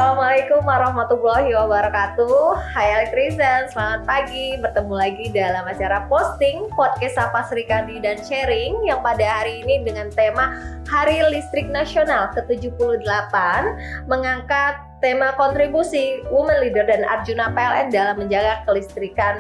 Assalamualaikum warahmatullahi wabarakatuh. Hai Elektrizen, selamat pagi. Bertemu lagi dalam acara posting podcast Sapa Sri Kandi dan Sharing yang pada hari ini dengan tema Hari Listrik Nasional ke-78 mengangkat tema kontribusi Women Leader dan Arjuna PLN dalam menjaga kelistrikan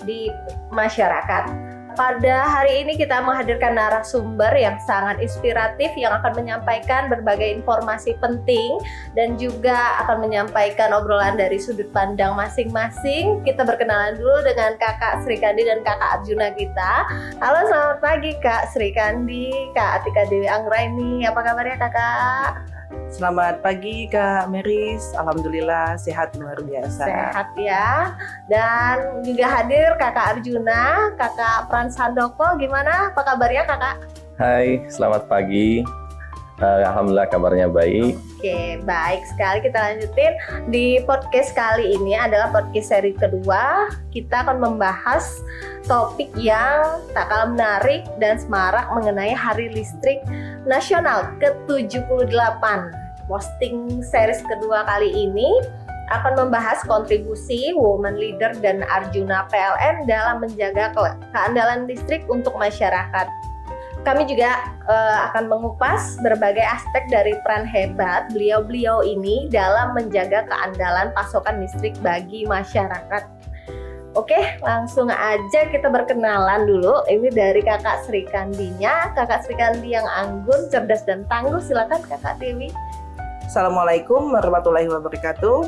di masyarakat. Pada hari ini kita menghadirkan narasumber yang sangat inspiratif yang akan menyampaikan berbagai informasi penting dan juga akan menyampaikan obrolan dari sudut pandang masing-masing. Kita berkenalan dulu dengan Kakak Sri Kandi dan Kakak Arjuna kita. Halo, selamat pagi Kak Sri Kandi, Kak Atika Dewi Anggraini. Apa kabarnya Kakak? Selamat pagi Kak Meris, alhamdulillah sehat luar biasa. Sehat ya. Dan juga hadir Kakak Arjuna, Kakak Frans Handoko. Gimana? Apa kabarnya Kakak? Hai, selamat pagi. Alhamdulillah kabarnya baik. Oke, baik sekali. Kita lanjutin di podcast kali ini adalah podcast seri kedua. Kita akan membahas topik yang tak kalah menarik dan semarak mengenai Hari Listrik Nasional ke-78. Posting series kedua kali ini akan membahas kontribusi Women Leader dan Arjuna PLN dalam menjaga keandalan listrik untuk masyarakat. Kami juga akan mengupas berbagai aspek dari peran hebat beliau-beliau ini dalam menjaga keandalan pasokan listrik bagi masyarakat. Oke, langsung aja kita berkenalan dulu. Ini dari Kakak Sri Kandinya, Kakak Sri Kandi yang anggun, cerdas dan tangguh. Silakan Kakak Dewi. Assalamualaikum warahmatullahi wabarakatuh.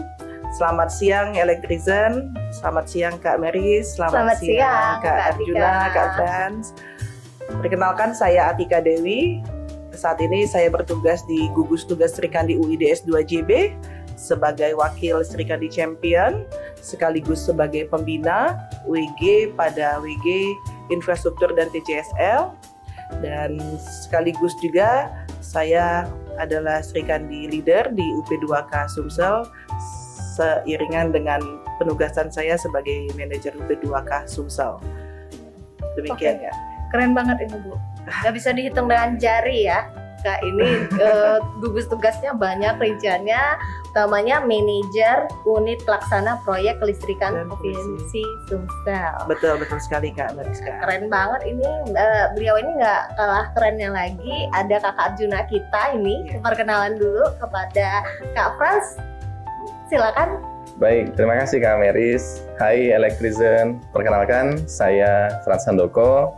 Selamat siang Elektrizen, selamat siang Kak Meris, selamat siang Kak Arjuna, Kak Frans. Perkenalkan, saya Atika Dewi. Saat ini saya bertugas di Gugus Tugas Sri Kandi UIDS 2JB sebagai Wakil Sri Kandi Champion, sekaligus sebagai pembina WG pada WG Infrastruktur dan TCSL, dan sekaligus juga saya adalah Sri Kandi Leader di UP2K Sumsel seiringan dengan penugasan saya sebagai manajer UP2K Sumsel. Demikian ya. Keren banget ini Bu. Gak bisa dihitung dengan jari ya. Kak ini gugus tugasnya banyak, rinciannya utamanya manajer unit pelaksana proyek kelistrikan provinsi Sumsel. Betul sekali Kak Meris. Keren banget ini. Beliau ini nggak kalah kerennya lagi. Ada Kakak Arjuna kita ini. Perkenalan dulu kepada Kak Frans. Silakan. Baik, terima kasih Kak Meris. Hai Elektrizen, perkenalkan saya Frans Handoko.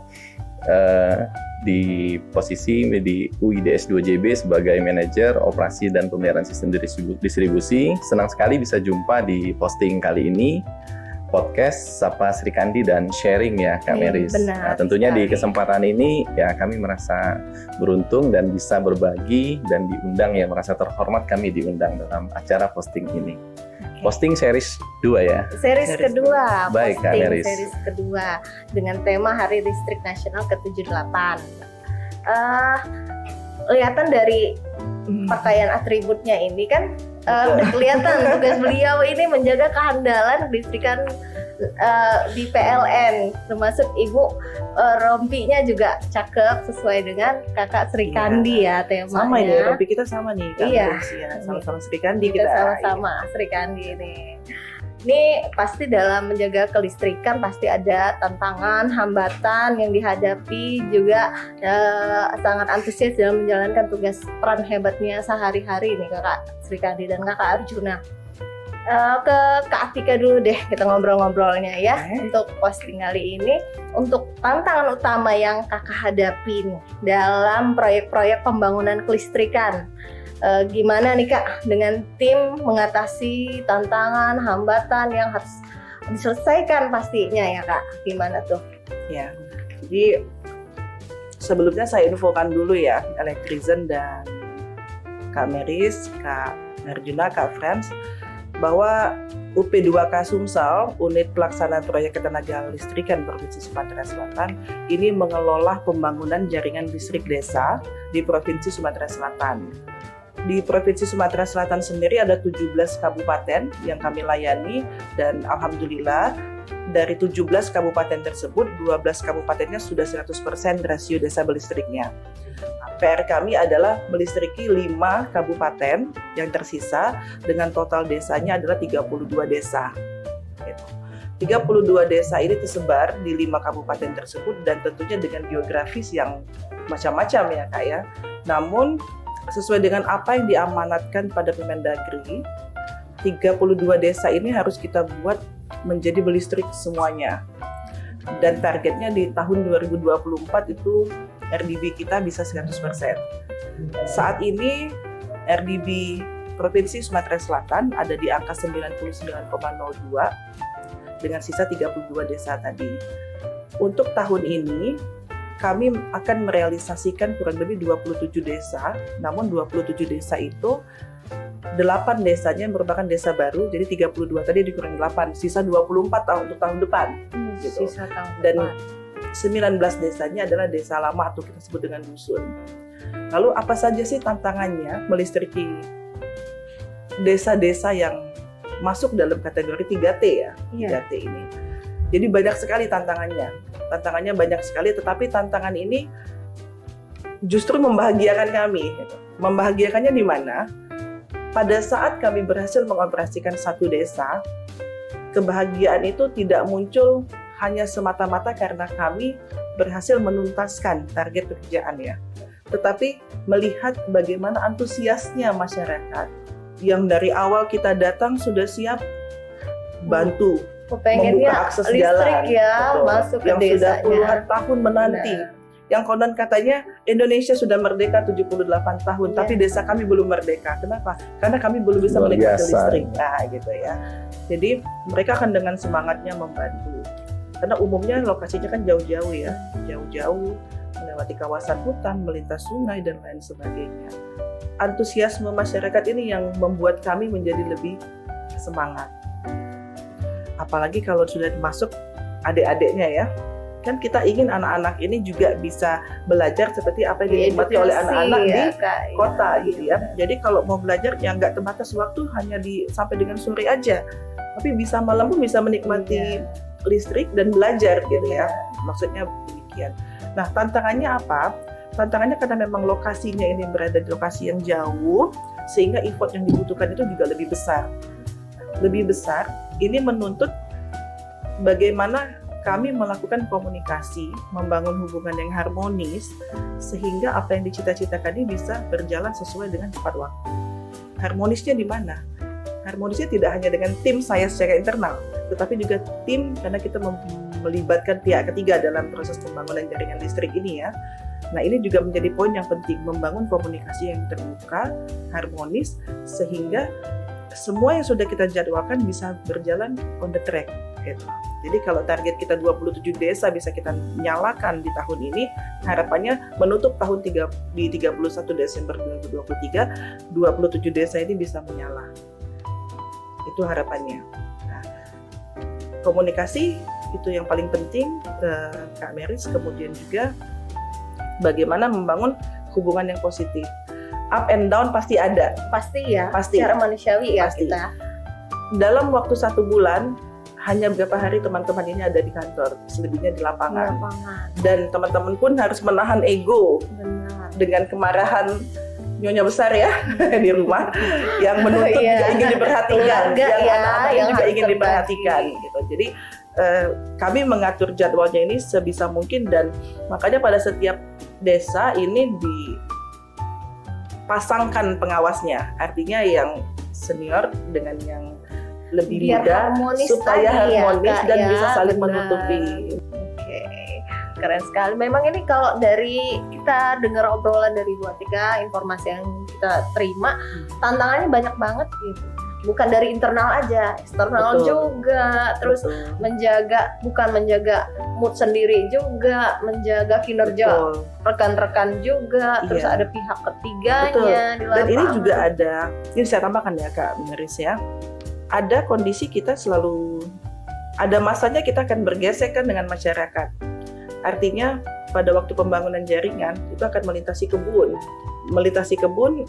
Di posisi di UIDS 2JB sebagai manajer operasi dan pemeliharaan sistem distribusi. Senang sekali bisa jumpa di posting kali ini podcast Sapa Sri Kandi dan Sharing ya Kak Meris. Benar, nah, tentunya sekali. di kesempatan ini ya kami merasa beruntung dan bisa berbagi dan diundang ya, merasa terhormat kami diundang dalam acara posting ini. Posting series 2 ya. Series kedua. Baik, Kak Meris. Series kedua dengan tema Hari Listrik Nasional ke-78. Kelihatan dari pakaian atributnya ini kan udah kelihatan tugas beliau ini menjaga kehandalan listrikan di PLN, termasuk Ibu rompinya juga cakep sesuai dengan Kakak Sri Kandi ya temanya. Sama ya, rompi kita sama nih Kak Meris ya. Sama-sama Sri Kandi kita. Sama-sama Sri Kandi ini. Ini pasti dalam menjaga kelistrikan pasti ada tantangan, hambatan yang dihadapi, juga sangat antusias dalam menjalankan tugas peran hebatnya sehari-hari nih Kakak Sri Kandi dan Kakak Arjuna. Ke Kak Atika dulu deh kita ngobrol-ngobrolnya ya. Untuk posting kali ini, untuk tantangan utama yang Kakak hadapi nih dalam proyek-proyek pembangunan kelistrikan. Gimana nih Kak dengan tim mengatasi tantangan, hambatan yang harus diselesaikan pastinya ya Kak? Gimana tuh? Ya, jadi sebelumnya saya infokan dulu ya Elektrizen dan Kak Meris, Kak Arjuna, Kak Frans, bahwa UP2K Sumsel, unit pelaksana proyek ketenaga listrikan Provinsi Sumatera Selatan, ini mengelola pembangunan jaringan listrik desa di Provinsi Sumatera Selatan. Di Provinsi Sumatera Selatan sendiri ada 17 kabupaten yang kami layani, dan alhamdulillah dari 17 kabupaten tersebut 12 kabupatennya sudah 100% rasio desa berlistriknya. PR kami adalah melistriki 5 kabupaten yang tersisa dengan total desanya adalah 32 desa. 32 desa ini tersebar di 5 kabupaten tersebut dan tentunya dengan geografis yang macam-macam ya Kak ya. Namun sesuai dengan apa yang diamanatkan pada Permendagri, 32 desa ini harus kita buat menjadi belistrik semuanya. Dan targetnya di tahun 2024 itu RDB kita bisa 100%. Saat ini RDB Provinsi Sumatera Selatan ada di angka 99,02 dengan sisa 32 desa tadi. Untuk tahun ini kami akan merealisasikan kurang lebih 27 desa, namun 27 desa itu 8 desanya merupakan desa baru, jadi 32 tadi dikurangi 8, sisa 24 tahun untuk tahun depan. Gitu. Sisa tahun Dan depan. 19 desanya adalah desa lama atau kita sebut dengan dusun. Lalu apa saja sih tantangannya melistriki desa-desa yang masuk dalam kategori 3T ya, 3T ini. Jadi banyak sekali tantangannya. Tantangannya banyak sekali, tetapi tantangan ini justru membahagiakan kami. Gitu. Membahagiakannya di mana? Pada saat kami berhasil mengoperasikan satu desa, kebahagiaan itu tidak muncul hanya semata-mata karena kami berhasil menuntaskan target pekerjaan ya. Tetapi melihat bagaimana antusiasnya masyarakat yang dari awal kita datang sudah siap bantu membuka akses jalan ya, masuk ke yang desanya. sudah puluhan tahun menanti. Yang konon katanya Indonesia sudah merdeka 78 tahun, tapi desa kami belum merdeka. Kenapa? Karena kami belum bisa menikmati listrik. Nah, gitu ya. Jadi mereka akan dengan semangatnya membantu. Karena umumnya lokasinya kan jauh-jauh ya, jauh-jauh melewati kawasan hutan, melintas sungai dan lain sebagainya. Antusiasme masyarakat ini yang membuat kami menjadi lebih semangat. Apalagi kalau sudah masuk adik-adiknya ya. Kan kita ingin anak-anak ini juga bisa belajar seperti apa yang dinikmati oleh anak-anak di kota gitu ya. Jadi kalau mau belajar yang nggak terbatas waktu hanya sampai dengan sore aja. Tapi bisa malam pun bisa menikmati listrik dan belajar gitu ya. Maksudnya demikian. Nah, tantangannya apa? Tantangannya karena memang lokasinya ini berada di lokasi yang jauh, sehingga effort yang dibutuhkan itu juga lebih besar. Lebih besar, ini menuntut bagaimana kami melakukan komunikasi, membangun hubungan yang harmonis, sehingga apa yang dicita-citakan ini bisa berjalan sesuai dengan tepat waktu. Harmonisnya di mana? Harmonisnya tidak hanya dengan tim saya secara internal, tetapi juga tim karena kita melibatkan pihak ketiga dalam proses pembangunan jaringan listrik ini ya. Nah, ini juga menjadi poin yang penting, membangun komunikasi yang terbuka, harmonis, sehingga semua yang sudah kita jadwalkan bisa berjalan on the track. Gitu. Jadi kalau target kita 27 desa bisa kita nyalakan di tahun ini, harapannya menutup tahun di 31 Desember 2023, 27 desa ini bisa menyala. Itu harapannya. Nah, komunikasi itu yang paling penting Kak Meris, kemudian juga bagaimana membangun hubungan yang positif. Up and down pasti ada. Pasti ya, pasti. Secara manusiawi ya pasti. kita. Dalam waktu 1 bulan, hanya beberapa hari teman-teman ini ada di kantor, selebihnya di lapangan. Dan teman-teman pun harus menahan ego. Benar. Dengan kemarahan nyonya besar ya di rumah yang menuntut juga ingin diperhatikan, yang juga ingin diperhatikan gitu. Jadi kami mengatur jadwalnya ini sebisa mungkin dan makanya pada setiap desa ini dipasangkan pengawasnya, artinya yang senior dengan yang lebih muda supaya harmonis dan bisa saling menutupi. Oke, keren sekali. Memang ini kalau dari kita dengar obrolan dari Bu Atika, informasi yang kita terima, tantangannya banyak banget gitu. Bukan dari internal aja, eksternal juga. Terus bukan menjaga mood sendiri juga, menjaga kinerja rekan-rekan juga. Terus ada pihak ketiganya di lapangan. Dan ini juga ada, ini saya tambahkan ya Kak Meris ya. Ada kondisi kita selalu, ada masanya kita akan bergesekan dengan masyarakat. Artinya pada waktu pembangunan jaringan itu akan melintasi kebun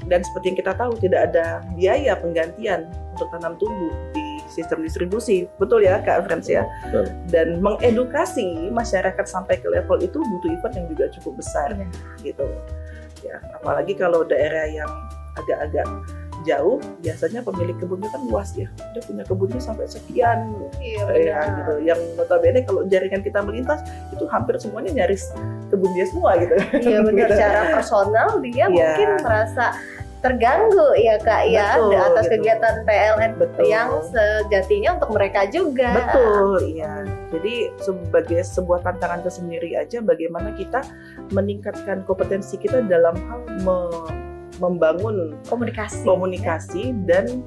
dan seperti yang kita tahu tidak ada biaya penggantian untuk tanam tumbuh di sistem distribusi. Betul ya Kak Frans ya? Betul. Dan mengedukasi masyarakat sampai ke level itu butuh effort yang juga cukup besar gitu. ya. Apalagi kalau daerah yang agak-agak jauh, biasanya pemilik kebunnya kan luas ya, dia punya kebunnya sampai sekian ya, gitu. Yang notabene kalau jaringan kita melintas itu hampir semuanya nyaris kebun dia semua gitu. Iya benar, Gitu. secara personal dia mungkin merasa terganggu ya Kak ya, Betul, atas gitu. kegiatan PLN Betul. yang sejatinya untuk mereka juga. Betul, iya. Jadi sebagai sebuah tantangan tersendiri aja, bagaimana kita meningkatkan kompetensi kita dalam hal membangun komunikasi dan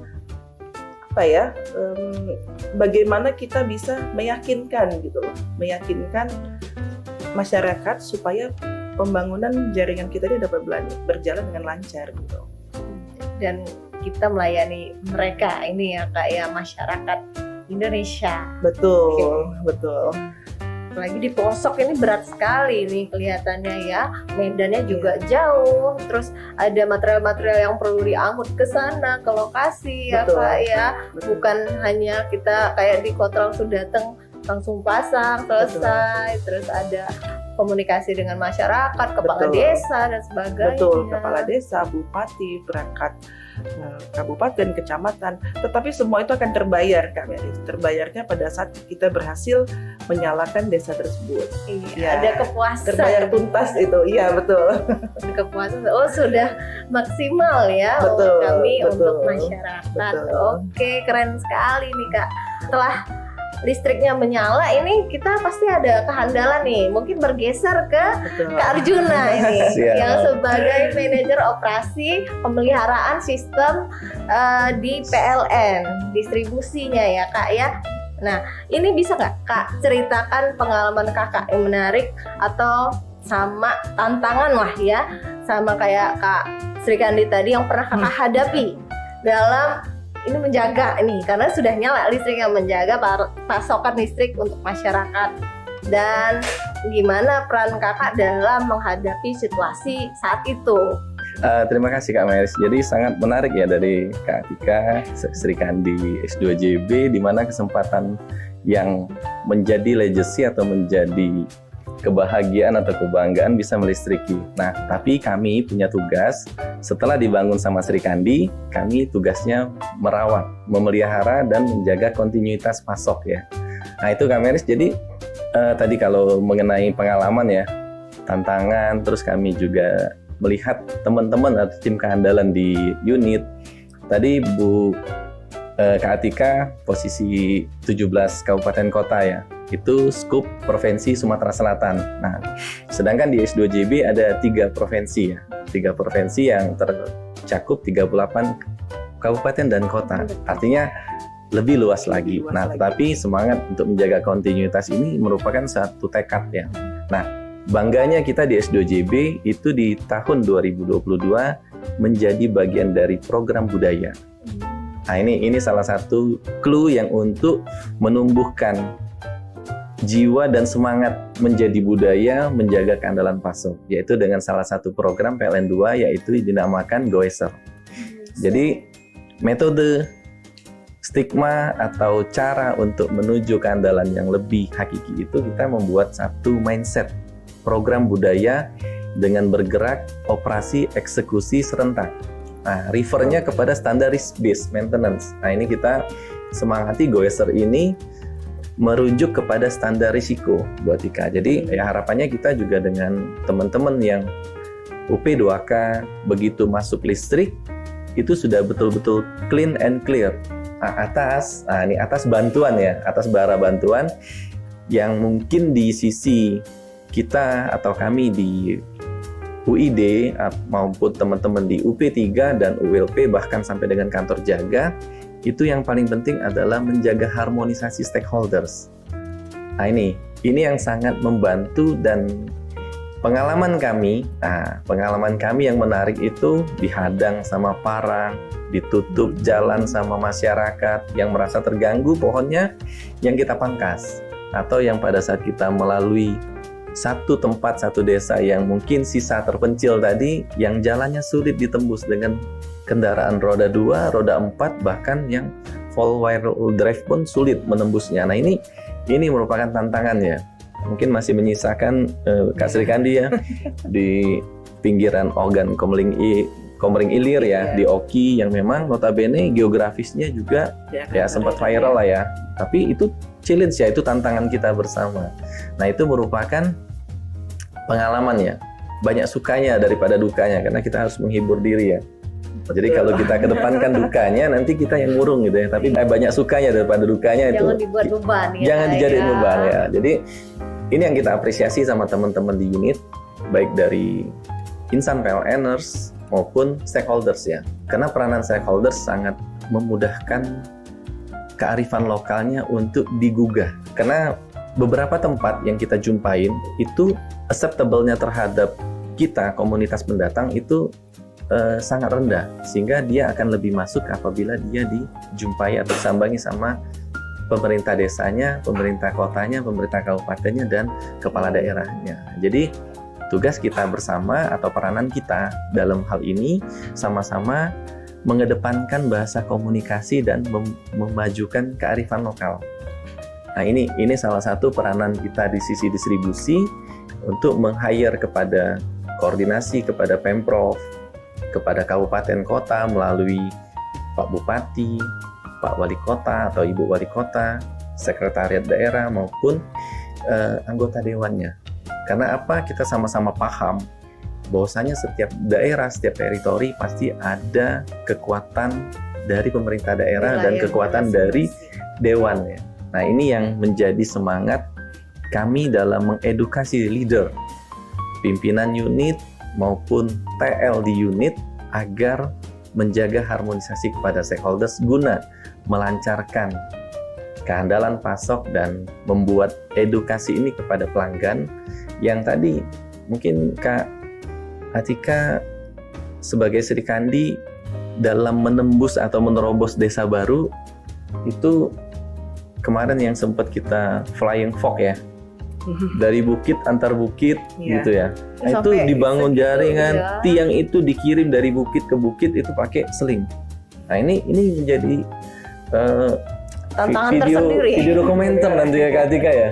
apa ya, bagaimana kita bisa meyakinkan gitu loh, meyakinkan masyarakat supaya pembangunan jaringan kita ini dapat berjalan dengan lancar gitu. Dan kita melayani mereka ini ya Kak ya, masyarakat Indonesia. Betul, betul. Apalagi di pelosok ini berat sekali nih kelihatannya ya, medannya juga jauh, terus ada material-material yang perlu diangkut ke sana, ke lokasi ya Betul. Kak ya. Betul. Bukan hanya kita kayak di kota langsung datang langsung pasang selesai. Terus ada komunikasi dengan masyarakat, kepala Betul. desa dan sebagainya. Betul, kepala desa, bupati, perangkat kabupaten, kecamatan, tetapi semua itu akan terbayar Kak Mary. Terbayarnya pada saat kita berhasil menyalakan desa tersebut. Iya, Ya, ada kepuasan. terbayar tuntas itu, iya betul. Ada kepuasan. Oh sudah maksimal ya Betul, kami betul, untuk masyarakat. betul. Oke, keren sekali nih Kak. Setelah listriknya menyala ini kita pasti ada kehandalan nih. Mungkin bergeser ke Betul. Kak Arjuna ini Siap. yang sebagai manajer operasi pemeliharaan sistem di PLN distribusinya ya Kak ya. Nah ini bisa nggak Kak ceritakan pengalaman Kakak yang menarik atau sama tantangan lah ya, sama kayak Kak Sri Kandi tadi yang pernah Kakak hadapi dalam ini menjaga ini, karena sudah nyala listrik, yang menjaga pasokan listrik untuk masyarakat. Dan gimana peran Kakak dalam menghadapi situasi saat itu? Terima kasih Kak Meris. Jadi sangat menarik ya dari Kak Atika, Sri Kandi S2JB, di mana kesempatan yang menjadi legacy atau menjadi kebahagiaan atau kebanggaan bisa melistriki. Nah, tapi kami punya tugas setelah dibangun sama Sri Kandi, kami tugasnya merawat, memelihara dan menjaga kontinuitas pasok ya. Nah, itu Kak Meris. Jadi tadi kalau mengenai pengalaman ya, tantangan, terus kami juga melihat teman-teman atau tim kehandalan di unit. Tadi Bu Kak Atika posisi 17 kabupaten kota ya. Itu skup Provinsi Sumatera Selatan. Nah, sedangkan di S2JB ada 3 provinsi ya. 3 provinsi yang tercakup 38 kabupaten dan kota. Artinya lebih luas lagi. Nah, tetapi semangat untuk menjaga kontinuitas ini merupakan satu tekad ya. Nah, bangganya kita di S2JB itu di tahun 2022 menjadi bagian dari program budaya. Nah, ini salah satu clue yang untuk menumbuhkan jiwa dan semangat menjadi budaya, menjaga keandalan pasok, yaitu dengan salah satu program PLN 2 yaitu dinamakan Goeser. Jadi metode, stigma atau cara untuk menuju keandalan yang lebih hakiki itu kita membuat satu mindset program budaya dengan bergerak operasi eksekusi serentak. Nah, refernya kepada standardized based maintenance. Nah, ini kita semangati Goeser ini merujuk kepada standar risiko buat Ika. Jadi ya harapannya kita juga dengan teman-teman yang UP 2K begitu masuk listrik itu sudah betul-betul clean and clear. Ini atas bantuan ya, atas bara bantuan yang mungkin di sisi kita atau kami di UID maupun teman-teman di UP3 dan ULP bahkan sampai dengan kantor jaga, itu yang paling penting adalah menjaga harmonisasi stakeholders. Nah, ini yang sangat membantu. Dan pengalaman kami yang menarik itu dihadang sama parang, ditutup jalan sama masyarakat yang merasa terganggu pohonnya yang kita pangkas, atau yang pada saat kita melalui satu tempat, satu desa yang mungkin sisa terpencil tadi, yang jalannya sulit ditembus dengan kendaraan roda 2, roda 4, bahkan yang full wheel drive pun sulit menembusnya. Nah, ini merupakan tantangan ya. mungkin masih menyisakan Kak Sri Kandi ya di pinggiran organ Komering Ilir ya, di Oki yang memang notabene geografisnya juga ya sempat viral lah ya. Tapi itu challenge ya, itu tantangan kita bersama. Nah itu merupakan pengalaman ya, banyak sukanya daripada dukanya karena kita harus menghibur diri ya. Jadi kalau kita kedepankan dukanya, nanti kita yang murung gitu ya. Tapi banyak sukanya daripada dukanya itu. Jangan dibuat beban ya. Jangan dijadiin beban ya. Jadi ini yang kita apresiasi sama teman-teman di unit, baik dari insan PLN-ers maupun stakeholders ya. Karena peranan stakeholders sangat memudahkan kearifan lokalnya untuk digugah. Karena beberapa tempat yang kita jumpain itu acceptable-nya terhadap kita, komunitas pendatang itu sangat rendah, sehingga dia akan lebih masuk apabila dia dijumpai atau disambangi sama pemerintah desanya, pemerintah kotanya, pemerintah kabupatennya, dan kepala daerahnya. Jadi tugas kita bersama atau peranan kita dalam hal ini sama-sama mengedepankan bahasa komunikasi dan memajukan kearifan lokal. Nah ini salah satu peranan kita di sisi distribusi untuk meng-hire kepada koordinasi kepada Pemprov, kepada kabupaten kota melalui Pak Bupati, Pak Wali Kota atau Ibu Wali Kota, sekretariat daerah maupun anggota dewannya. Karena apa? Kita sama-sama paham bahwasanya setiap daerah, setiap teritori pasti ada kekuatan dari pemerintah daerah dan kekuatan dari dewan ya. Nah, ini yang menjadi semangat kami dalam mengedukasi leader, pimpinan unit maupun TL di unit agar menjaga harmonisasi kepada stakeholders guna melancarkan keandalan pasok dan membuat edukasi ini kepada pelanggan yang tadi mungkin Kak Atika sebagai Sri Kandi dalam menembus atau menerobos desa baru itu kemarin yang sempat kita flying fox ya, dari bukit antar bukit gitu ya. Nah, itu dibangun jaringan ya. Tiang itu dikirim dari bukit ke bukit itu pakai seling. Nah ini menjadi tantangan tersendiri. Video dokumenter nanti ya Kak Atika ya.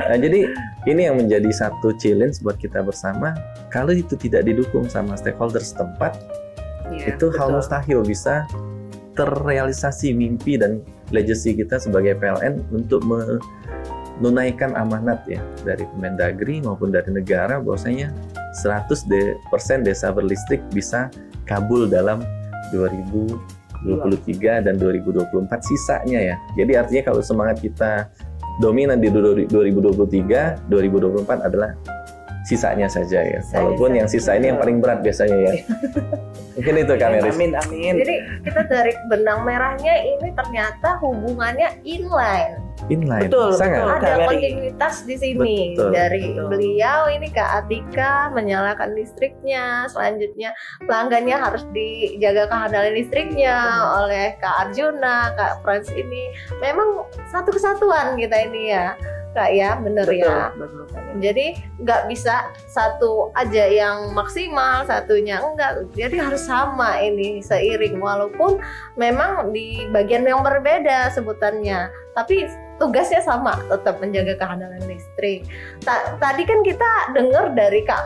Nah, jadi ini yang menjadi satu challenge buat kita bersama. Kalau itu tidak didukung sama stakeholder setempat, itu hal mustahil bisa terrealisasi mimpi dan legacy kita sebagai PLN untuk menunaikan amanat ya dari Kemendagri maupun dari negara bahwasanya 100% desa berlistrik bisa kabul dalam 2023 dan 2024 sisanya ya. Jadi artinya kalau semangat kita dominan di 2023, 2024 adalah sisanya saja ya. Walaupun yang sisa ini yang paling berat biasanya ya. Mungkin itu Kak Meris. Amin. Jadi kita dari benang merahnya ini ternyata hubungannya inline. Betul, sangat. Ada kontinuitas di sini. Betul. Dari beliau ini Kak Atika menyalakan listriknya, selanjutnya pelanggannya harus dijaga kehandalan listriknya oleh Kak Arjuna, Kak Frans ini. Memang satu kesatuan kita ini ya. Kak ya, bener ya. Betul. Jadi nggak bisa satu aja yang maksimal, satunya enggak. Jadi harus sama ini seiring walaupun memang di bagian yang berbeda sebutannya. Tapi tugasnya sama, tetap menjaga kehandalan listrik. Tadi kan kita dengar dari Kak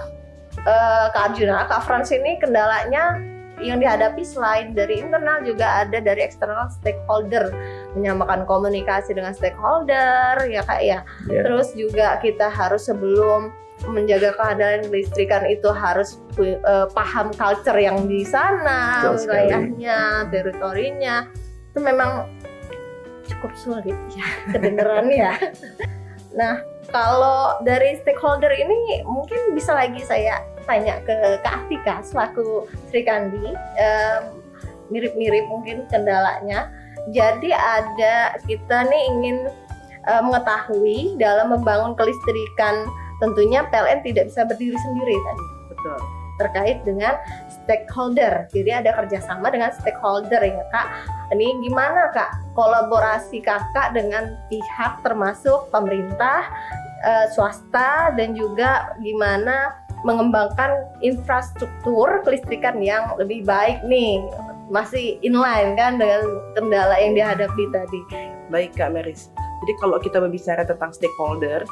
Arjuna, Kak Frans ini kendalanya yang dihadapi selain dari internal juga ada dari eksternal stakeholder, menyamakan komunikasi dengan stakeholder ya Kak ya. Terus juga kita harus sebelum menjaga kehandalan listrikan itu harus paham culture yang di sana, wilayahnya, teritorinya. Itu memang cukup sulit ya kedengerannya. Nah, kalau dari stakeholder ini mungkin bisa lagi saya tanya ke Kak Atika selaku Sri Kandi, mirip-mirip mungkin kendalanya. Jadi ada kita nih ingin mengetahui dalam membangun kelistrikan tentunya PLN tidak bisa berdiri sendiri tadi. Betul. Terkait dengan stakeholder, jadi ada kerjasama dengan stakeholder ya Kak. Ini gimana Kak kolaborasi Kakak dengan pihak termasuk pemerintah, swasta dan juga gimana mengembangkan infrastruktur kelistrikan yang lebih baik nih, masih inline kan dengan kendala yang dihadapi tadi. Baik Kak Meris. Jadi kalau kita berbicara tentang stakeholder,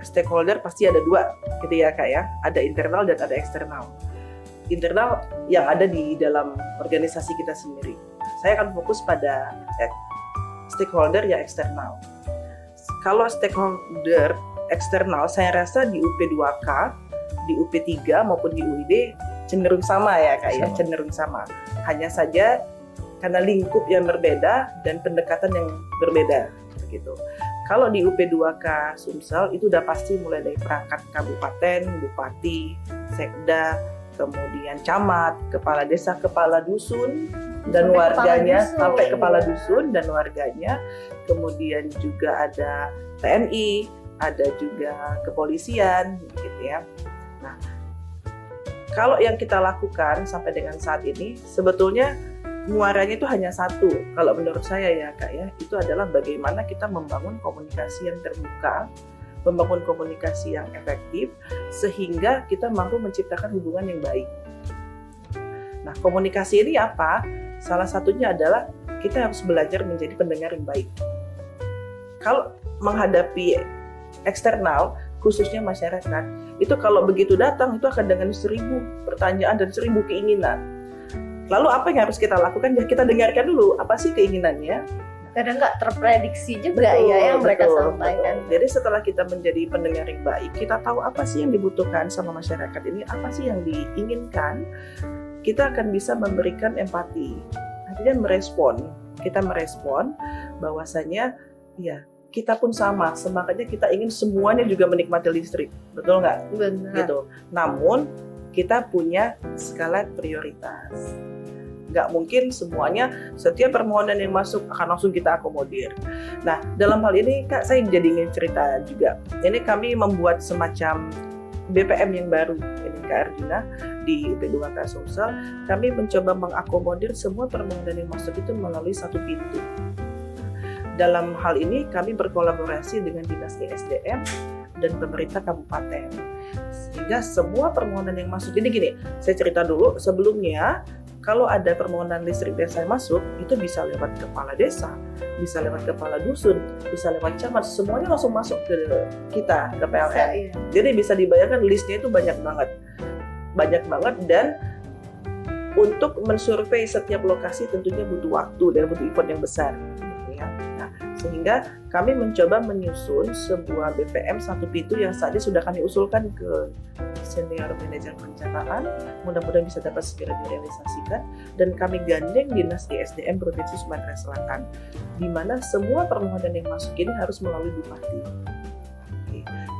stakeholder pasti ada dua gitu ya Kak ya, ada internal dan ada eksternal. Internal yang ada di dalam organisasi kita sendiri. Saya akan fokus pada stakeholder yang eksternal. Kalau stakeholder eksternal, saya rasa di UP2K, di UP3 maupun di UID cenderung sama ya Kak ya, cenderung sama. Hanya saja karena lingkup yang berbeda dan pendekatan yang berbeda gitu. Kalau di UP2K Sumsel itu udah pasti mulai dari perangkat kabupaten, bupati, sekda, kemudian camat, kepala desa, kepala dusun dan Sampai warganya, kepala dusun, sampai kepala iya. dusun dan warganya. Kemudian juga ada TNI, ada juga kepolisian gitu ya. Nah, kalau yang kita lakukan sampai dengan saat ini sebetulnya muaranya itu hanya satu, kalau menurut saya ya Kak ya, itu adalah bagaimana kita membangun komunikasi yang terbuka, membangun komunikasi yang efektif, sehingga kita mampu menciptakan hubungan yang baik. Nah, komunikasi ini apa? Salah satunya adalah kita harus belajar menjadi pendengar yang baik. Kalau menghadapi eksternal, khususnya masyarakat, itu kalau begitu datang, itu akan dengan 1000 pertanyaan dan 1000 keinginan. Lalu apa yang harus kita lakukan? Ya kita dengarkan dulu apa sih keinginannya. Kadang nggak terprediksi juga ya yang mereka sampaikan. Betul. Jadi setelah kita menjadi pendengar yang baik, kita tahu apa sih yang dibutuhkan sama masyarakat ini, apa sih yang diinginkan, kita akan bisa memberikan empati. Artinya merespon. Kita merespon bahwasanya ya kita pun sama, semangatnya kita ingin semuanya juga menikmati listrik, betul nggak? Benar. Gitu. Namun kita punya skala prioritas. Nggak mungkin semuanya, setiap permohonan yang masuk akan langsung kita akomodir. Nah, dalam hal ini Kak, saya jadi ingin cerita juga. Ini kami membuat semacam BPM yang baru, ini Kak Arjuna, di UP2K Sumsel. Kami mencoba mengakomodir semua permohonan yang masuk itu melalui satu pintu. Dalam hal ini kami berkolaborasi dengan Dinas ESDM dan pemerintah kabupaten. Sehingga semua permohonan yang masuk, jadi gini, saya cerita dulu sebelumnya, kalau ada permohonan listrik desa yang masuk, itu bisa lewat kepala desa, bisa lewat kepala dusun, bisa lewat camat, semuanya langsung masuk ke kita, ke PLN. Iya. Jadi bisa dibayangkan listnya itu banyak banget dan untuk mensurvei setiap lokasi tentunya butuh waktu dan butuh effort yang besar. Sehingga kami mencoba menyusun sebuah BPM satu pintu yang saat ini sudah kami usulkan ke senior manajer perencanaan, mudah-mudahan bisa dapat segera direalisasikan, dan kami gandeng Dinas ESDM Provinsi Sumatera Selatan, di mana semua permohonan yang masuk ini harus melalui bupati.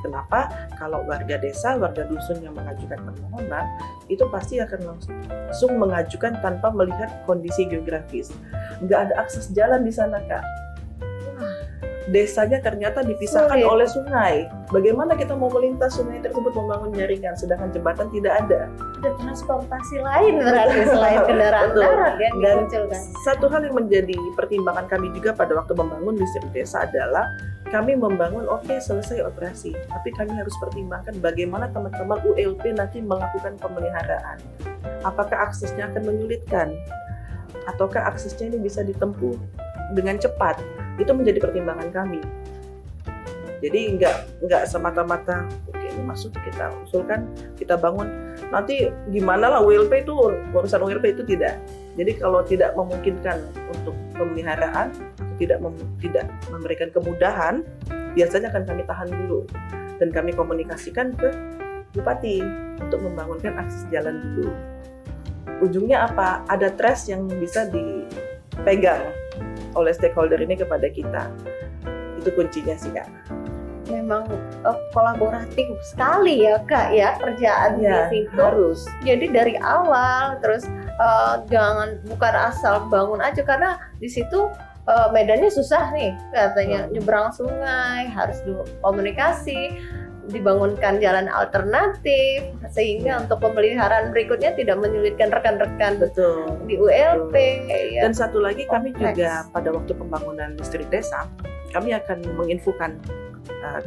Kenapa? Kalau warga desa, warga dusun yang mengajukan permohonan, itu pasti akan langsung mengajukan tanpa melihat kondisi geografis. Nggak ada akses jalan di sana, Kak. Desanya ternyata dipisahkan oleh sungai. Bagaimana kita mau melintas sungai tersebut membangun jaringan, sedangkan jembatan tidak ada. Ada transportasi lain berarti selain kendaraan darat yang Dan dimunculkan. satu hal yang menjadi pertimbangan kami juga pada waktu membangun listrik desa adalah kami membangun selesai operasi, tapi kami harus pertimbangkan bagaimana teman-teman ULP nanti melakukan pemeliharaan. Apakah aksesnya akan menyulitkan, ataukah aksesnya ini bisa ditempuh dengan cepat? Itu menjadi pertimbangan kami. Jadi nggak semata-mata ini masuk kita usulkan, kita bangun. Nanti gimana lah ULP itu, urusan ULP itu tidak. Jadi kalau tidak memungkinkan untuk pemeliharaan, tidak memberikan kemudahan, biasanya akan kami tahan dulu dan kami komunikasikan ke bupati untuk membangunkan akses jalan dulu. Ujungnya apa? Ada trust yang bisa dipegang oleh stakeholder ini kepada kita. Itu kuncinya sih, Kak. Memang kolaboratif sekali ya Kak ya kerjaan Ya, di situ. harus. Jadi dari awal terus bukan asal bangun aja, karena di situ medannya susah nih katanya, nyebrang sungai, harus komunikasi, dibangunkan jalan alternatif sehingga untuk pemeliharaan berikutnya tidak menyulitkan rekan-rekan Betul. di ULP. Ya. Dan satu lagi kami Kompleks. juga pada waktu pembangunan listrik desa, kami akan menginfokan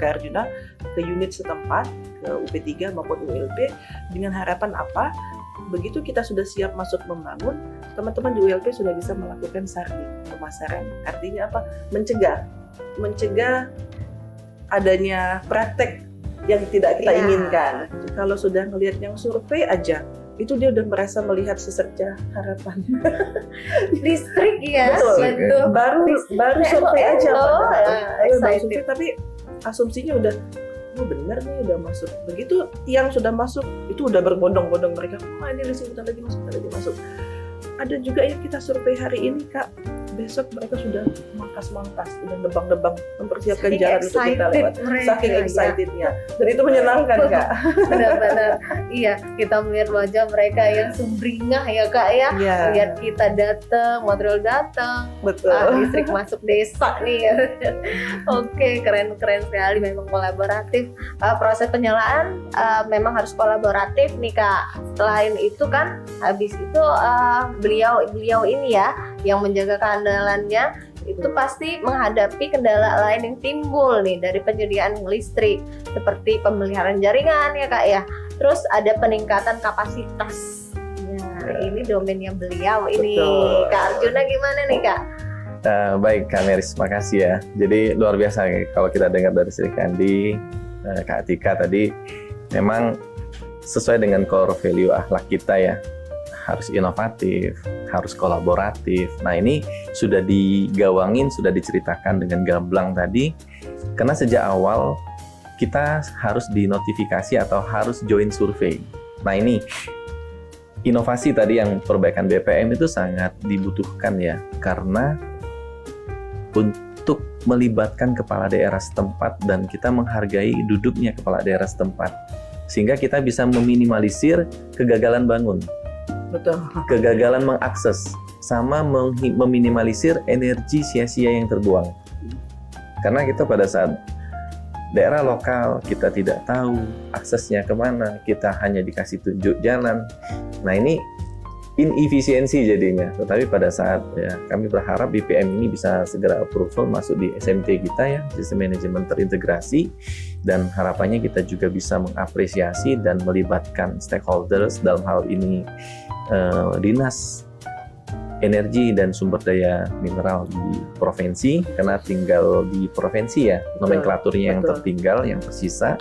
Kak Arjuna ke unit setempat, ke UP3 maupun ULP, dengan harapan apa? Begitu kita sudah siap masuk membangun, teman-teman di ULP sudah bisa melakukan sarding, pemasaran. Artinya apa? Mencegah adanya praktek yang tidak kita Iya. inginkan. Kalau sudah ngelihat yang survei aja, itu dia udah merasa melihat secercah harapan. Listrik ya, Betul. betul. baru Listrik, survei aja, oh, padahal. Baru excited. survei, tapi asumsinya udah oh benar nih udah masuk. Begitu yang sudah masuk itu udah berbondong-bondong mereka. Oh ini listrik bentar lagi masuk. Ada juga yang kita survei hari ini Kak, besok mereka sudah mangkas-mangkas, sudah nebang-nebang mempersiapkan Saking jalan untuk kita excited lewat. mereka, Saking ya. excitednya, dan itu menyenangkan Kak. Benar-benar, iya, kita melihat wajah mereka yang sumringah ya Kak ya. Iya, Lihat kita datang, material datang, betul. listrik masuk desa nih ya. Oke, keren-keren sekali, memang kolaboratif. Proses penyalaan memang harus kolaboratif nih Kak. Selain itu kan, habis itu beliau ini ya yang menjaga keandalannya itu pasti menghadapi kendala lain yang timbul nih dari penyediaan listrik seperti pemeliharaan jaringan ya Kak ya. Terus ada peningkatan kapasitas. Nah, ini domainnya beliau ini. Betul. Kak Arjuna gimana nih Kak? Baik Kak Meris, makasih ya. Jadi luar biasa kalau kita dengar dari Sri Kandi, Kak Atika tadi, memang sesuai dengan core value akhlak kita ya. Harus inovatif, harus kolaboratif. Nah ini sudah digawangin, sudah diceritakan dengan gamblang tadi. Karena sejak awal kita harus dinotifikasi atau harus join survei. Nah ini inovasi tadi yang perbaikan BPM itu sangat dibutuhkan ya. Karena untuk melibatkan kepala daerah setempat dan kita menghargai duduknya kepala daerah setempat. Sehingga kita bisa meminimalisir kegagalan bangun. Betul. Kegagalan mengakses sama meminimalisir energi sia-sia yang terbuang. Karena kita pada saat daerah lokal kita tidak tahu aksesnya kemana, kita hanya dikasih tunjuk jalan. Nah ini inefisiensi jadinya. Tetapi pada saat ya kami berharap BPM ini bisa segera approval masuk di SMT kita ya, sistem manajemen terintegrasi, dan harapannya kita juga bisa mengapresiasi dan melibatkan stakeholders dalam hal ini Dinas Energi dan Sumber Daya Mineral di provinsi, karena tinggal di provinsi ya nomenklaturnya yang betul. tertinggal, yang tersisa,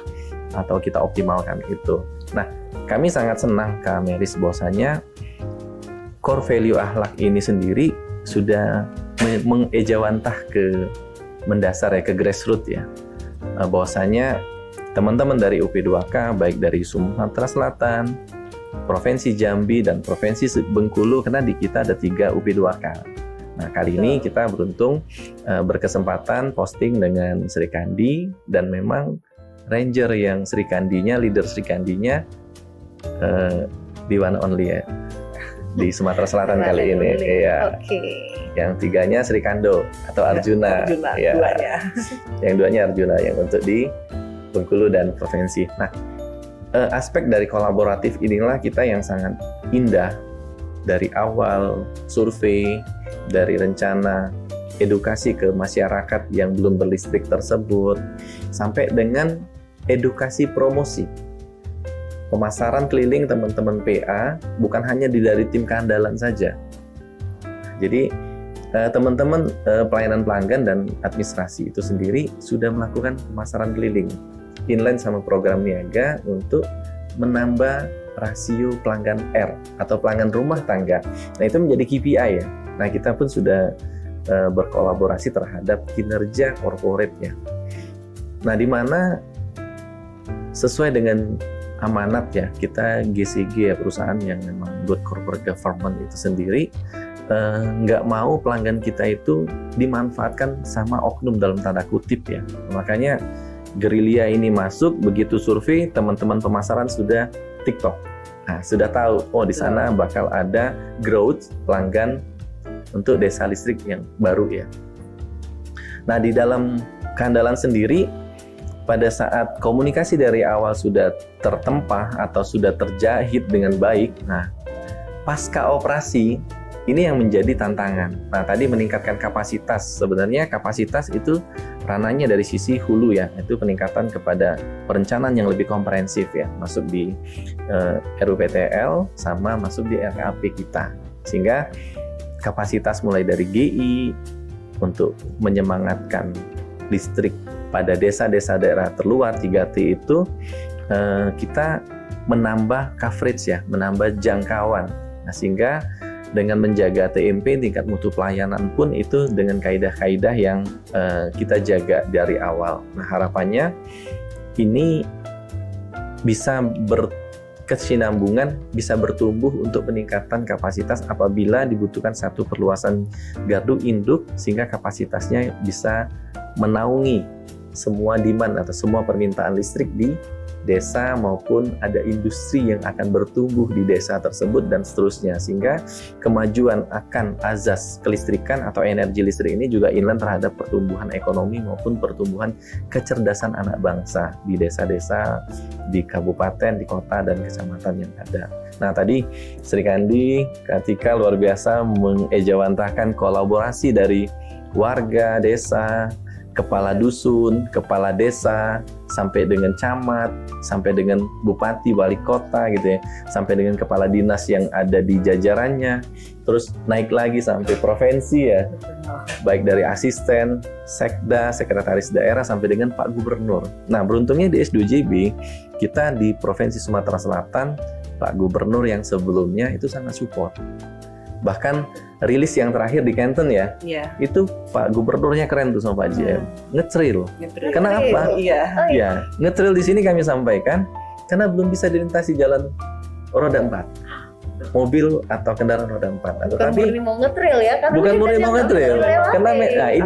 atau kita optimalkan itu. Nah, kami sangat senang Kak Meris bahwasanya core value akhlak ini sendiri sudah mengejawantah ke mendasar ya, ke grassroots ya. Bahwasanya teman-teman dari UP2K baik dari Sumatera Selatan, Provinsi Jambi dan Provinsi Bengkulu, karena di kita ada 3 UP2K. Nah kali ini kita beruntung berkesempatan posting dengan Sri Kandi, dan memang ranger yang Sri Kandinya, leader Sri Kandinya di one only ya, di Sumatera Selatan kali ini. Iya. Oke. Yang 3-nya Sri Kando atau Arjuna. Arjuna, Ya. duanya. Yang 2-nya Arjuna yang untuk di Bengkulu dan provinsi. Nah, aspek dari kolaboratif inilah kita yang sangat indah dari awal survei, dari rencana edukasi ke masyarakat yang belum berlistrik tersebut, sampai dengan edukasi promosi. Pemasaran keliling teman-teman PA bukan hanya dari tim keandalan saja. Jadi teman-teman pelayanan pelanggan dan administrasi itu sendiri sudah melakukan pemasaran keliling inline sama program niaga untuk menambah rasio pelanggan R atau pelanggan rumah tangga. Nah itu menjadi KPI ya. Nah kita pun sudah berkolaborasi terhadap kinerja corporate ya. Nah di mana sesuai dengan amanat ya, kita GCG ya, perusahaan yang memang good corporate government itu sendiri nggak mau pelanggan kita itu dimanfaatkan sama oknum dalam tanda kutip ya. Makanya gerilya ini masuk, begitu survei teman-teman pemasaran sudah TikTok. Nah, sudah tahu oh di sana bakal ada growth pelanggan untuk desa listrik yang baru ya. Nah, di dalam keandalan sendiri pada saat komunikasi dari awal sudah tertempa atau sudah terjahit dengan baik, nah pasca operasi ini yang menjadi tantangan. Nah, tadi meningkatkan kapasitas. Sebenarnya kapasitas itu ranahnya dari sisi hulu ya, itu peningkatan kepada perencanaan yang lebih komprehensif ya, masuk di RUPTL sama masuk di RAP kita. Sehingga kapasitas mulai dari GI untuk menyemangatkan listrik pada desa-desa daerah terluar 3T itu kita menambah coverage ya, menambah jangkauan. Nah, sehingga dengan menjaga TMP, tingkat mutu pelayanan pun itu dengan kaidah-kaidah yang kita jaga dari awal. Nah, harapannya ini bisa berkesinambungan, bisa bertumbuh untuk peningkatan kapasitas apabila dibutuhkan satu perluasan gardu induk sehingga kapasitasnya bisa menaungi semua demand atau semua permintaan listrik di desa maupun ada industri yang akan bertumbuh di desa tersebut dan seterusnya, sehingga kemajuan akan azas kelistrikan atau energi listrik ini juga inline terhadap pertumbuhan ekonomi maupun pertumbuhan kecerdasan anak bangsa di desa-desa, di kabupaten, di kota dan kecamatan yang ada. Nah, tadi Sri Kandi, Katika luar biasa mengejawantahkan kolaborasi dari warga desa, kepala dusun, kepala desa, sampai dengan camat, sampai dengan bupati, wali kota gitu ya, sampai dengan kepala dinas yang ada di jajarannya, terus naik lagi sampai provinsi ya, baik dari asisten, sekda, sekretaris daerah, sampai dengan Pak Gubernur. Nah, beruntungnya di S2JB, kita di Provinsi Sumatera Selatan, Pak Gubernur yang sebelumnya itu sangat support. Bahkan rilis yang terakhir di Kenten ya, itu Pak Gubernurnya keren tuh sama Pak JM, ngetril. Kenapa? Iya, ngetril di sini kami sampaikan karena belum bisa dilintasi jalan roda 4, mobil atau kendaraan roda 4. Bukan murni mau ngetril ya, karena bukan murni mau ngetril, karena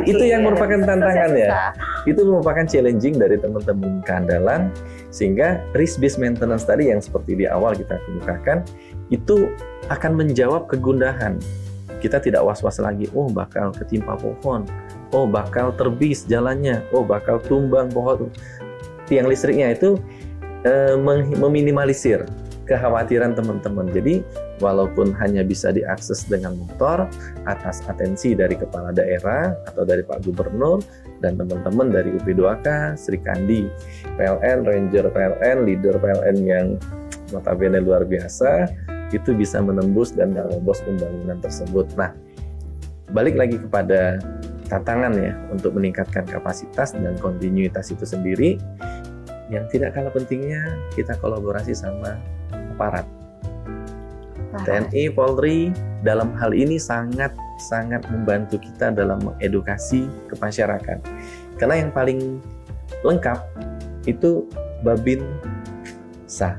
itu yang merupakan tantangan ya. Itu merupakan challenging dari teman-teman keandalan, sehingga risk based maintenance tadi yang seperti di awal kita kemukakan itu akan menjawab kegundahan. Kita tidak was-was lagi, oh bakal ketimpa pohon, oh bakal terbis jalannya, oh bakal tumbang pohon. Tiang listriknya itu meminimalisir kekhawatiran teman-teman. Jadi walaupun hanya bisa diakses dengan motor atas atensi dari kepala daerah atau dari Pak Gubernur dan teman-teman dari UP2K, Sri Kandi, PLN, Ranger PLN, leader PLN yang notabene luar biasa, itu bisa menembus dan merobos pembangunan tersebut. Nah, balik lagi kepada tantangan ya untuk meningkatkan kapasitas dan kontinuitas itu sendiri. Yang tidak kalah pentingnya kita kolaborasi sama aparat. TNI, Polri dalam hal ini sangat membantu kita dalam mengedukasi ke masyarakat. Karena yang paling lengkap itu Babinsa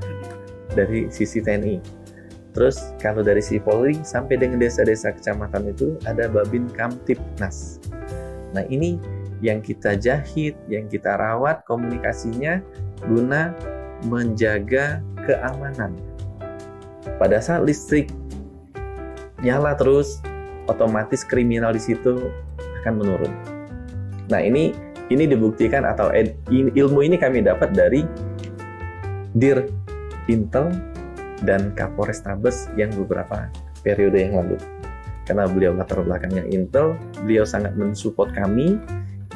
dari sisi TNI. Terus kalau dari si Polri sampai dengan desa-desa kecamatan itu ada Babin Kamtipnas. Nah, ini yang kita jahit, yang kita rawat komunikasinya guna menjaga keamanan. Pada saat listrik nyala terus, otomatis kriminal di situ akan menurun. Nah, ini dibuktikan atau ilmu ini kami dapat dari Dir Intel dan Kapolrestabes yang beberapa periode yang lalu. Karena beliau latar belakangnya Intel, beliau sangat mensupport kami.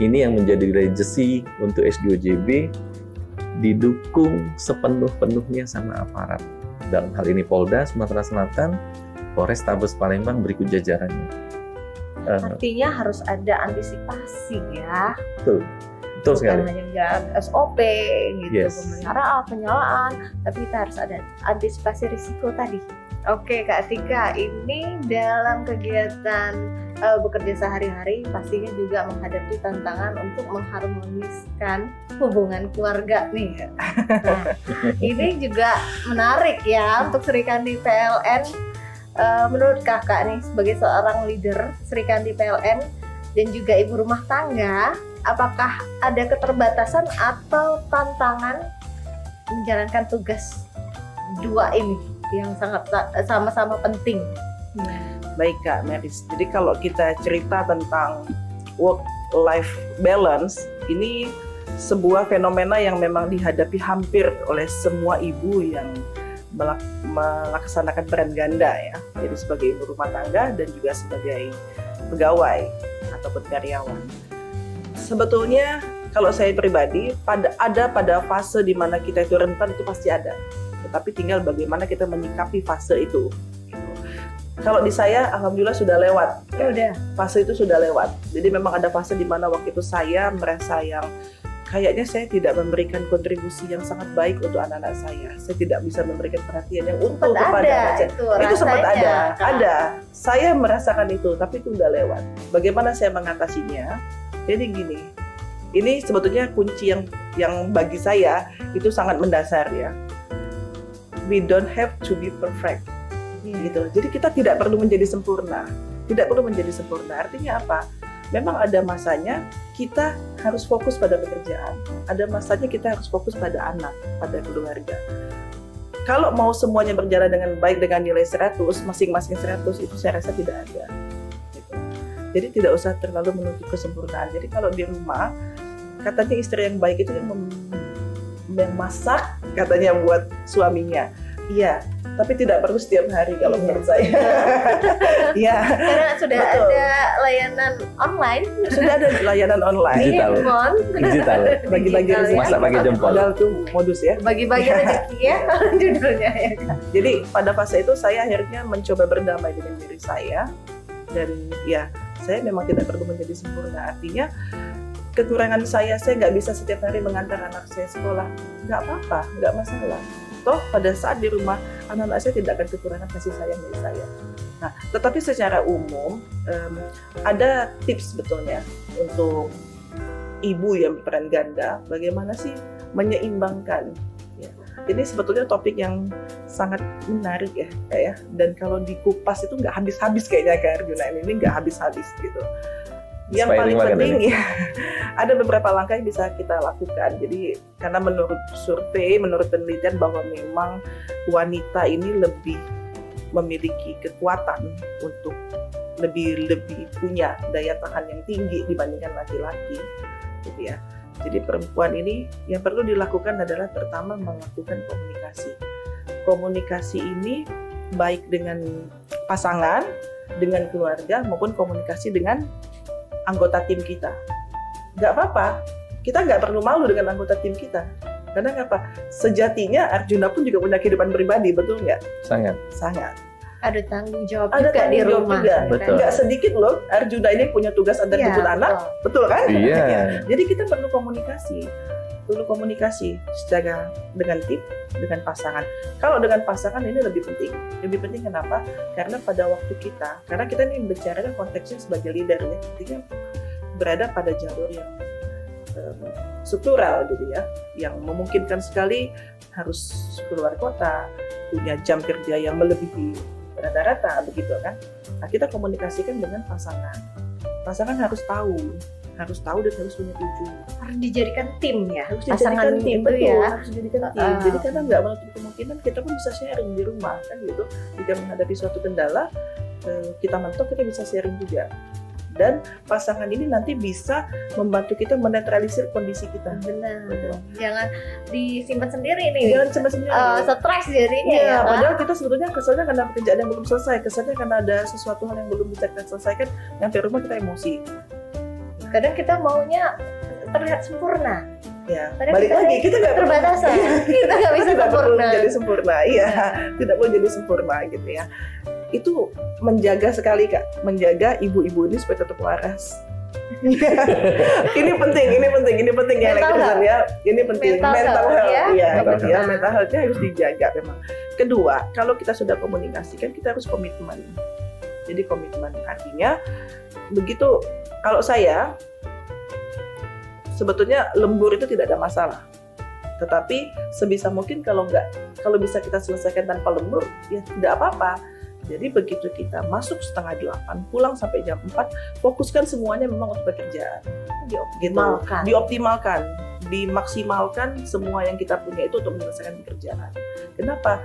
Ini yang menjadi legacy untuk S2JB, didukung sepenuh-penuhnya sama aparat. Dalam hal ini Polda Sumatera Selatan, Polrestabes Palembang berikut jajarannya. Artinya harus ada antisipasi ya. Betul sekali. Bukan hanya jalan SOP gitu, pemeliharaan, penyalaan, tapi kita harus ada antisipasi risiko tadi. Oke Kak Tika, ini dalam kegiatan bekerja sehari-hari pastinya juga menghadapi tantangan untuk mengharmoniskan hubungan keluarga nih. Nah, ini juga menarik ya untuk Sri Kandi PLN. Menurut kakak nih sebagai seorang leader Sri Kandi PLN dan juga ibu rumah tangga, apakah ada keterbatasan atau tantangan menjalankan tugas dua ini yang sangat sama-sama penting? Baik Kak Meris, jadi kalau kita cerita tentang work-life balance, ini sebuah fenomena yang memang dihadapi hampir oleh semua ibu yang melaksanakan peran ganda ya, jadi sebagai ibu rumah tangga dan juga sebagai pegawai ataupun karyawan. Sebetulnya kalau saya pribadi pada fase di mana kita itu rentan itu pasti ada, tetapi tinggal bagaimana kita menyikapi fase itu. Gitu. Kalau di saya alhamdulillah sudah lewat. Udah. Fase itu sudah lewat. Jadi memang ada fase di mana waktu itu saya merasa yang kayaknya saya tidak memberikan kontribusi yang sangat baik untuk anak-anak saya. Saya tidak bisa memberikan perhatian yang utuh kepada anak saya. Itu sempat ada. Saya merasakan itu, tapi itu udah lewat. Bagaimana saya mengatasinya? Jadi gini, ini sebetulnya kunci yang bagi saya itu sangat mendasar ya. We don't have to be perfect. Gitu. Jadi kita tidak perlu menjadi sempurna. Tidak perlu menjadi sempurna. Artinya apa? Memang ada masanya kita harus fokus pada pekerjaan. Ada masanya kita harus fokus pada anak, pada keluarga. Kalau mau semuanya berjalan dengan baik dengan nilai 100, masing-masing 100, itu saya rasa tidak ada. Gitu. Jadi tidak usah terlalu menuntut kesempurnaan. Jadi kalau di rumah, katanya istri yang baik itu yang masak, katanya buat suaminya. Iya, tapi tidak perlu setiap hari kalau menurut saya. Iya. Karena sudah betul. ada layanan online. Sudah ada layanan online. Digital. Bagi-bagi rezeki. Masak pakai jempol. Padahal itu modus ya. Bagi-bagi rezeki ya judulnya ya. Jadi pada fase itu saya akhirnya mencoba berdamai dengan diri saya. Dan ya, saya memang tidak perlu menjadi sempurna. Artinya kekurangan saya nggak bisa setiap hari mengantar anak saya sekolah. Nggak apa-apa, nggak masalah. Toh pada saat di rumah anak-anak saya tidak akan kekurangan kasih sayang dari saya. Nah, tetapi secara umum ada tips sebetulnya untuk ibu yang berperan ganda, bagaimana sih menyeimbangkan. Ya. Ini sebetulnya topik yang sangat menarik ya, kayak. Dan kalau dikupas itu nggak habis-habis kayaknya Kak Arjuna, ini nggak habis-habis gitu. Yang paling penting ya, ada beberapa langkah yang bisa kita lakukan. Jadi karena menurut survei, menurut penelitian bahwa memang wanita ini lebih memiliki kekuatan untuk lebih punya daya tahan yang tinggi dibandingkan laki-laki, gitu ya. Jadi perempuan ini yang perlu dilakukan adalah pertama melakukan komunikasi. Komunikasi ini baik dengan pasangan, dengan keluarga maupun komunikasi dengan anggota tim kita. Nggak apa-apa, kita nggak perlu malu dengan anggota tim kita. Karena apa? Sejatinya Arjuna pun juga punya kehidupan pribadi, betul nggak? Sangat. Ada tanggung jawab Ada juga di rumah. Betul. Nggak sedikit loh, Arjuna ini punya tugas antar jemput anak, betul kan? Iya. Jadi kita perlu komunikasi secara dengan tim, dengan pasangan. Kalau dengan pasangan ini lebih penting kenapa? Karena pada waktu karena kita ini bicara konteksnya sebagai leader ya, artinya berada pada jalur yang struktural gitu ya, yang memungkinkan sekali harus keluar kota, punya jam kerja yang melebihi rata-rata begitu kan. Nah, kita komunikasikan dengan pasangan. Pasangan harus tahu dan harus punya tujuan. Harus dijadikan tim ya. Harus pasangan dijadikan tim, itu betul, ya. harus dijadikan tim. Jadi karena nggak menutup kemungkinan kita pun bisa sharing di rumah kan gitu. Jika menghadapi suatu kendala, kita mentok kita bisa sharing juga. Dan pasangan ini nanti bisa membantu kita menetralisir kondisi kita. Benar. Betul. Jangan disimpan sendiri nih. Jangan simpan sendiri. Stres jadinya Iya, ya. padahal kita sebetulnya keselnya karena pekerjaan yang belum selesai, keselnya karena ada sesuatu hal yang belum bisa kita selesaikan, nyampe rumah kita emosi. Kadang kita maunya terlihat sempurna. Ya, Padahal balik lagi kita nggak perlu terbatasan. Kita nggak bisa tidak perlu sempurna. jadi sempurna. Iya, tidak perlu jadi sempurna gitu ya. Itu menjaga sekali Kak, menjaga ibu-ibu ini supaya tetap waras. ini penting ya Lekrizan ya. Ini penting mental health ya, gitu ya. Mental health-nya harus dijaga memang. Kedua, kalau kita sudah komunikasikan kita harus komitmen. Jadi komitmen artinya begitu. Kalau saya sebetulnya lembur itu tidak ada masalah. Tetapi sebisa mungkin kalau bisa kita selesaikan tanpa lembur ya tidak apa-apa. Jadi begitu kita masuk 7:30, pulang sampai jam 4, fokuskan semuanya memang untuk pekerjaan. Dioptimalkan, dimaksimalkan semua yang kita punya itu untuk menyelesaikan pekerjaan. Kenapa?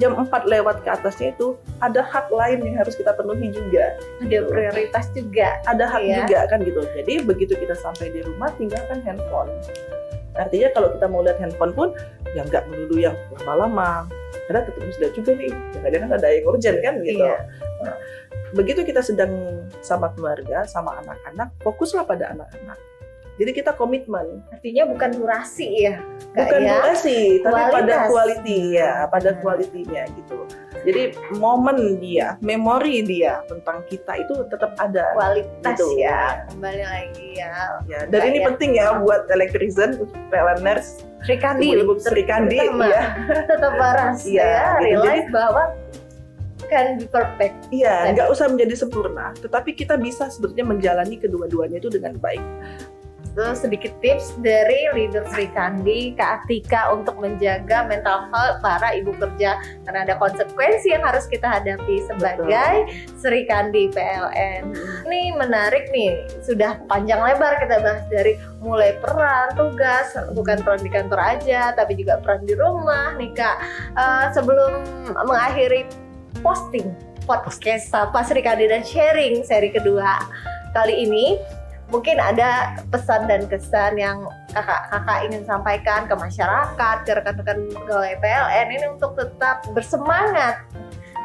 Jam 4 lewat ke atasnya itu ada hak lain yang harus kita penuhi juga. Ada prioritas juga. Ada hak juga kan gitu. Jadi begitu kita sampai di rumah tinggalkan handphone. Artinya kalau kita mau lihat handphone pun ya nggak melulu yang lama-lama. Karena tetap harus lihat juga nih, jangan-jangan ada yang urgent kan gitu. Iya. Nah, begitu kita sedang sama keluarga, sama anak-anak, fokuslah pada anak-anak. Jadi kita komitmen. Artinya bukan durasi ya. Bukan durasi, tapi pada Kualitas. quality ya, pada quality-nya gitu. Jadi momen dia, memori dia tentang kita itu tetap ada. Kualitas Gitu. ya, kembali lagi ya. Ya, dan ini penting ya buat electrician, PLNers, Sri Kandi, ibu-ibu Sri Kandi, terutama. ya. Tetap waras Iya, ya, gitu. realize bahwa can be perfect. Iya, nggak usah menjadi sempurna, tetapi kita bisa sebetulnya menjalani kedua-duanya itu dengan baik. Itu sedikit tips dari leader Sri Kandi, Kak Atika, untuk menjaga mental health para ibu kerja, karena ada konsekuensi yang harus kita hadapi sebagai Sri Kandi PLN. Ini menarik nih, sudah panjang lebar kita bahas dari mulai peran, tugas, bukan peran di kantor aja, tapi juga peran di rumah nih Kak. Sebelum mengakhiri posting podcast Sapa Sri Kandi dan sharing seri kedua kali ini, mungkin ada pesan dan kesan yang kakak ingin sampaikan ke masyarakat, ke rekan-rekan pegawai PLN ini untuk tetap bersemangat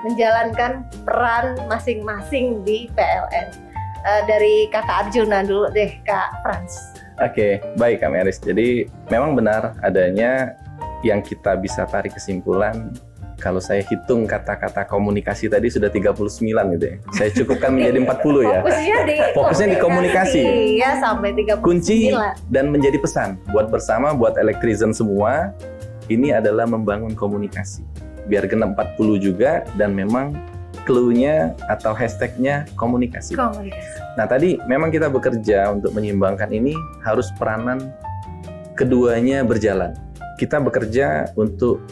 menjalankan peran masing-masing di PLN. Dari kakak Arjuna dulu deh, Kak Frans. Oke, baik Kak Meris. Jadi memang benar adanya yang kita bisa tarik kesimpulan. Kalau saya hitung kata-kata komunikasi tadi sudah 39 gitu ya. Saya cukupkan menjadi 40 ya. Fokusnya di komunikasi. Ya, sampai 39. Kunci dan menjadi pesan buat bersama, buat electrician semua, ini adalah membangun komunikasi. Biar genap 40 juga, dan memang clue-nya atau hashtag-nya komunikasi. Nah tadi memang kita bekerja untuk menyeimbangkan ini, harus peranan keduanya berjalan. Kita bekerja untuk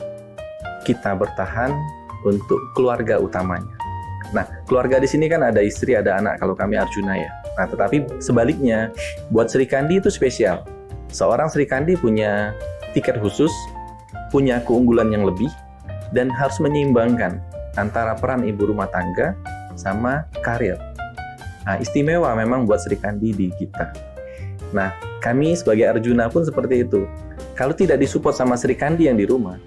kita bertahan untuk keluarga utamanya. Nah, keluarga di sini kan ada istri, ada anak kalau kami Arjuna ya. Nah, tetapi sebaliknya, buat Sri Kandi itu spesial. Seorang Sri Kandi punya tiket khusus, punya keunggulan yang lebih, dan harus menyeimbangkan antara peran ibu rumah tangga sama karir. Nah, istimewa memang buat Sri Kandi di kita. Nah, kami sebagai Arjuna pun seperti itu. Kalau tidak disupport sama Sri Kandi yang di rumah,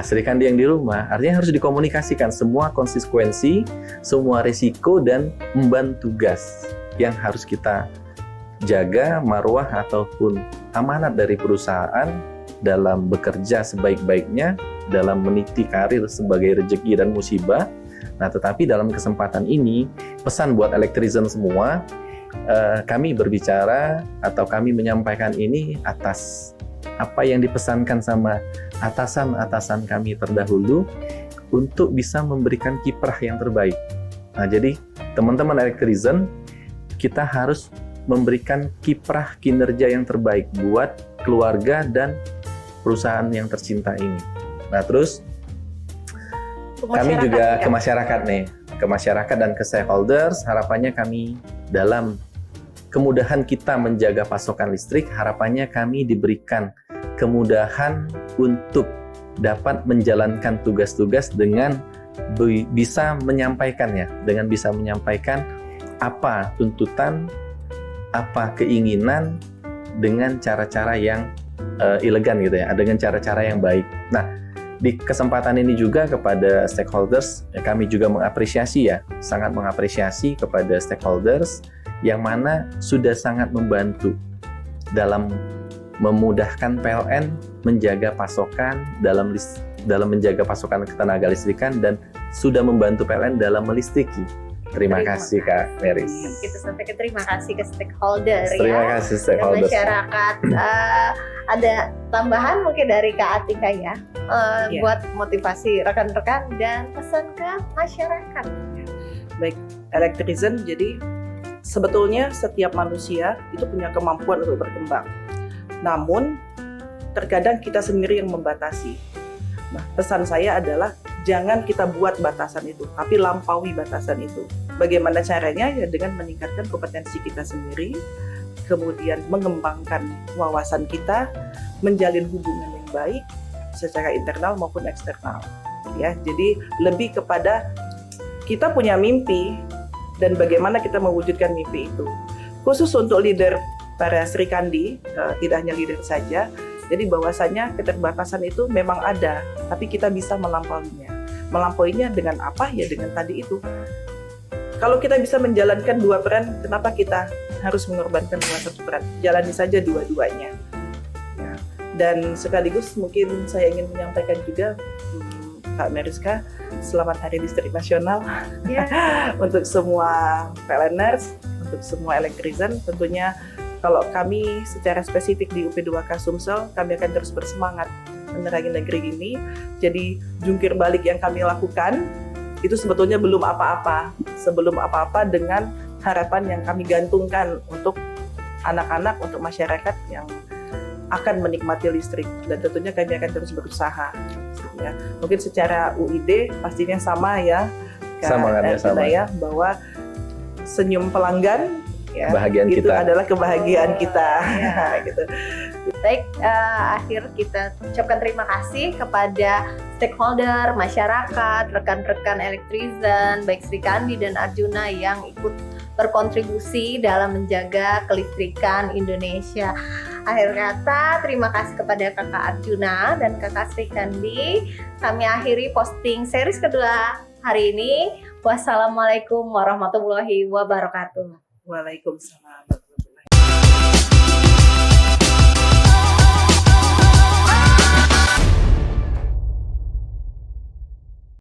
Sri Kandi yang di rumah, artinya harus dikomunikasikan semua konsekuensi, semua risiko, dan emban tugas yang harus kita jaga, marwah ataupun amanat dari perusahaan dalam bekerja sebaik-baiknya, dalam meniti karir sebagai rezeki dan musibah. Nah, tetapi dalam kesempatan ini, pesan buat electrician semua, kami berbicara atau kami menyampaikan ini atas apa yang dipesankan sama atasan-atasan kami terdahulu untuk bisa memberikan kiprah yang terbaik. Nah, jadi teman-teman electrician, kita harus memberikan kiprah kinerja yang terbaik buat keluarga dan perusahaan yang tercinta ini. Nah, terus kami juga ke masyarakat nih, ke masyarakat dan ke stakeholders, harapannya kami dalam kemudahan kita menjaga pasokan listrik, harapannya kami diberikan kemudahan untuk dapat menjalankan tugas-tugas dengan bisa menyampaikannya, dengan bisa menyampaikan apa tuntutan, apa keinginan dengan cara-cara yang elegan gitu ya, dengan cara-cara yang baik. Nah, di kesempatan ini juga kepada stakeholders, kami juga mengapresiasi ya, sangat mengapresiasi kepada stakeholders yang mana sudah sangat membantu dalam memudahkan PLN menjaga pasokan dalam menjaga pasokan tenaga listrikan, dan sudah membantu PLN dalam melistriki. Terima kasih Kak Meris. Kita sampaikan terima kasih ke stakeholder Terima kasih stakeholder. masyarakat. Ada tambahan mungkin dari Kak Atika ya, buat motivasi rekan-rekan dan pesan ke masyarakat. Baik, electrician, jadi sebetulnya setiap manusia itu punya kemampuan untuk berkembang. Namun, terkadang kita sendiri yang membatasi. Nah, pesan saya adalah jangan kita buat batasan itu, tapi lampaui batasan itu. Bagaimana caranya? Ya dengan meningkatkan kompetensi kita sendiri, kemudian mengembangkan wawasan kita, menjalin hubungan yang baik secara internal maupun eksternal. Ya, jadi lebih kepada kita punya mimpi dan bagaimana kita mewujudkan mimpi itu. Khusus untuk leader para Sri Kandi, tidak hanya leader saja, jadi bahwasanya keterbatasan itu memang ada, tapi kita bisa melampauinya. Melampauinya dengan apa? Ya dengan tadi itu. Kalau kita bisa menjalankan dua peran, kenapa kita harus mengorbankan salah satu peran? Jalani saja dua-duanya. Ya. Dan sekaligus mungkin saya ingin menyampaikan juga, Kak Meriska, selamat Hari Listrik Nasional Ya. untuk semua PLNers, untuk semua elektrizen. Tentunya kalau kami secara spesifik di UP2K Sumsel, kami akan terus bersemangat menerangi negeri ini. Jadi jungkir balik yang kami lakukan itu sebetulnya belum apa-apa. Sebelum apa-apa dengan harapan yang kami gantungkan untuk anak-anak, untuk masyarakat yang akan menikmati listrik. Dan tentunya kami akan terus berusaha. Ya. Mungkin secara UID pastinya sama ya, Sama. ya, bahwa senyum pelanggan ya, Kebahagiaan itu kita. adalah kebahagiaan kita. Ya. Gitu. Baik, akhir kita ucapkan terima kasih kepada stakeholder, masyarakat, rekan-rekan elektrizen, baik Sri Kandi dan Arjuna yang ikut berkontribusi dalam menjaga kelistrikan Indonesia. Akhir kata, terima kasih kepada Kakak Arjuna dan Kakak Sri Kandi. Kami akhiri posting series kedua hari ini. Wassalamualaikum warahmatullahi wabarakatuh. Waalaikumsalam.